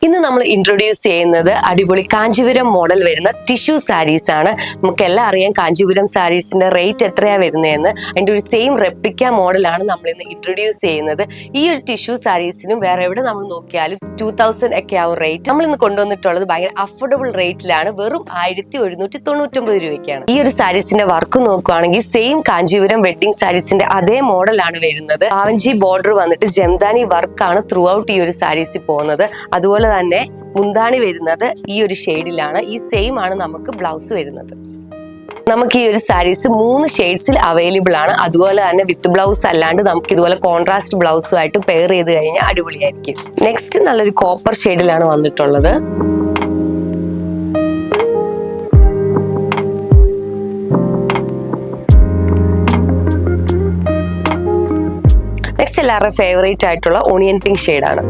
ഇന്ന് നമ്മൾ ഇൻട്രൊഡ്യൂസ് ചെയ്യുന്നത് അടിപൊളി കാഞ്ചീപുരം മോഡൽ വരുന്ന ടിഷ്യൂ സാരീസ് ആണ്. നമുക്കെല്ലാം അറിയാം കാഞ്ചീപുരം സാരീസിന്റെ റേറ്റ് എത്രയാ വരുന്നതെന്ന്. അതിന്റെ ഒരു സെയിം റെപ്ലിക്ക മോഡലാണ് നമ്മൾ ഇന്ന് ഇൻട്രൊഡ്യൂസ് ചെയ്യുന്നത്. ഈ ഒരു ടിഷ്യൂ സാരീസിനും വേറെ എവിടെ നമ്മൾ നോക്കിയാലും 2000 ഒക്കെ ആവും റേറ്റ്. നമ്മൾ ഇന്ന് കൊണ്ടുവന്നിട്ടുള്ളത് ഭയങ്കര അഫോർഡബിൾ റേറ്റിലാണ്, വെറും 1199 രൂപയ്ക്കാണ്. ഈ ഒരു സാരീസിന്റെ വർക്ക് നോക്കുകയാണെങ്കിൽ സെയിം കാഞ്ചീപുരം വെഡിങ് സാരീസിന്റെ അതേ മോഡലാണ് വരുന്നത്. പാവഞ്ചി ബോർഡർ വന്നിട്ട് ജംദാനി വർക്കാണ് ത്രൂ ഔട്ട് ഈ ഒരു സാരീസിൽ പോകുന്നത്. അതുപോലെ തന്നെ മുന്താണി വരുന്നത് ഈ ഒരു ഷെയ്ഡിലാണ്. ഈ സെയിം ആണ് നമുക്ക് ബ്ലൗസ് വരുന്നത്. നമുക്ക് ഈ ഒരു സാരീസ് 3 ഷെയ്ഡ്സിൽ അവൈലബിൾ ആണ്. അതുപോലെ തന്നെ വിത്ത് ബ്ലൗസ് അല്ലാണ്ട് നമുക്ക് ഇതുപോലെ കോൺട്രാസ്റ്റ് ബ്ലൗസുമായിട്ട് പെയർ ചെയ്ത് കഴിഞ്ഞാൽ അടിപൊളിയായിരിക്കും. നെക്സ്റ്റ് നല്ലൊരു കോപ്പർ ഷെയ്ഡിലാണ് വന്നിട്ടുള്ളത്. നെക്സ്റ്റ് എല്ലാവരുടെ ഫേവറേറ്റ് ആയിട്ടുള്ള ഓണിയൻ പിങ്ക് ഷെയ്ഡാണ്.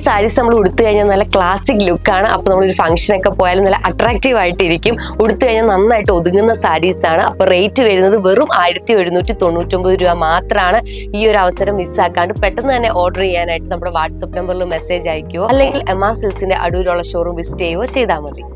സാരീസ് നമ്മൾ ഉടുത്തു കഴിഞ്ഞാൽ നല്ല ക്ലാസിക് ലുക്കാണ്. അപ്പൊ നമ്മളൊരു ഫംഗ്ഷനൊക്കെ പോയാലും നല്ല അട്രാക്റ്റീവ് ആയിട്ടിരിക്കും. ഉടുത്തു കഴിഞ്ഞാൽ നന്നായിട്ട് ഒതുങ്ങുന്ന സാരീസ് ആണ്. അപ്പൊ റേറ്റ് വരുന്നത് വെറും 1799 രൂപ മാത്രമാണ്. ഈ ഒരു അവസരം മിസ്സാക്കാണ്ട് പെട്ടെന്ന് തന്നെ ഓർഡർ ചെയ്യാനായിട്ട് നമ്മുടെ വാട്സപ്പ് നമ്പറിൽ മെസ്സേജ് അയക്കുകയോ അല്ലെങ്കിൽ എം ആർ സിൽസിന്റെ അടൂരുള്ള ഷോറൂം വിസിറ്റ് ചെയ്യുകയോ ചെയ്താൽ മതി.